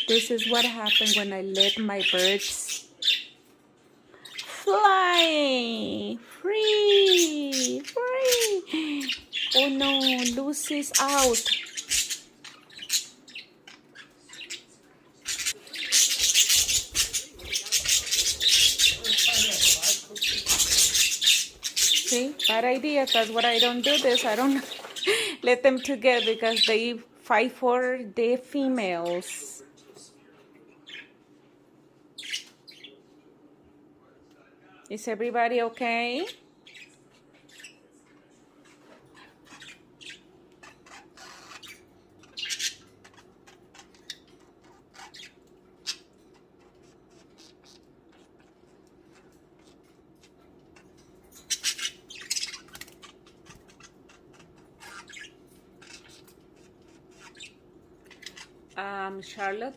This is what happened when I let my birds fly. Free. Free. Oh no, Lucy's out. See, bad idea, because what I don't do this, I don't let them together because they fight for the females. Is everybody okay? Charlotte,